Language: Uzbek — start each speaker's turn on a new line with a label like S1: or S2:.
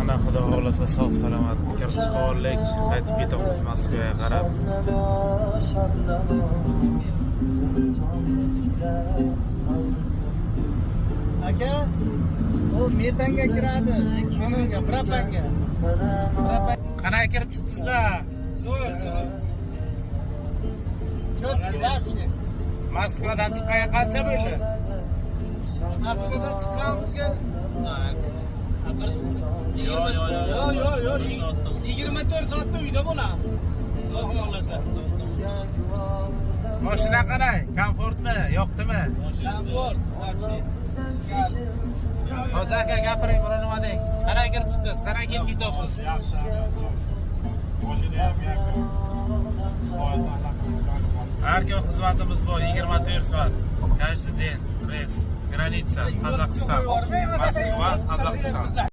S1: Ana xudo xohlasa sog' salomat kirib chiqib qaytib ketamiz Moskvaga qarab.
S2: Aka, o metanga kiradi, kanalga, propanga.
S1: Qanaqa kirib chiqdingizlar?
S2: Chotki, yaxshi.
S1: Moskvadan chiqqanga qancha bo'ldi?
S2: Moskvadan chiqqanimizga yo'q. 24 soatda uyda bo'lamiz. Xudo xohlasa.
S1: Mashina qanday? Komfortmi? Yoqdimi?
S2: Komfort, yaxshi.
S1: Hozir aka gapiring, biror nima deng. Qanaqa kirib chiqdingiz? Qanaqa kelib ketyapsiz?
S3: Yaxshi. Mashina ham yakun.
S1: Har kun xizmatimiz bor 24 soat. Каждый день reys, граница, Qozog'iston, Moskva, Qozog'iston.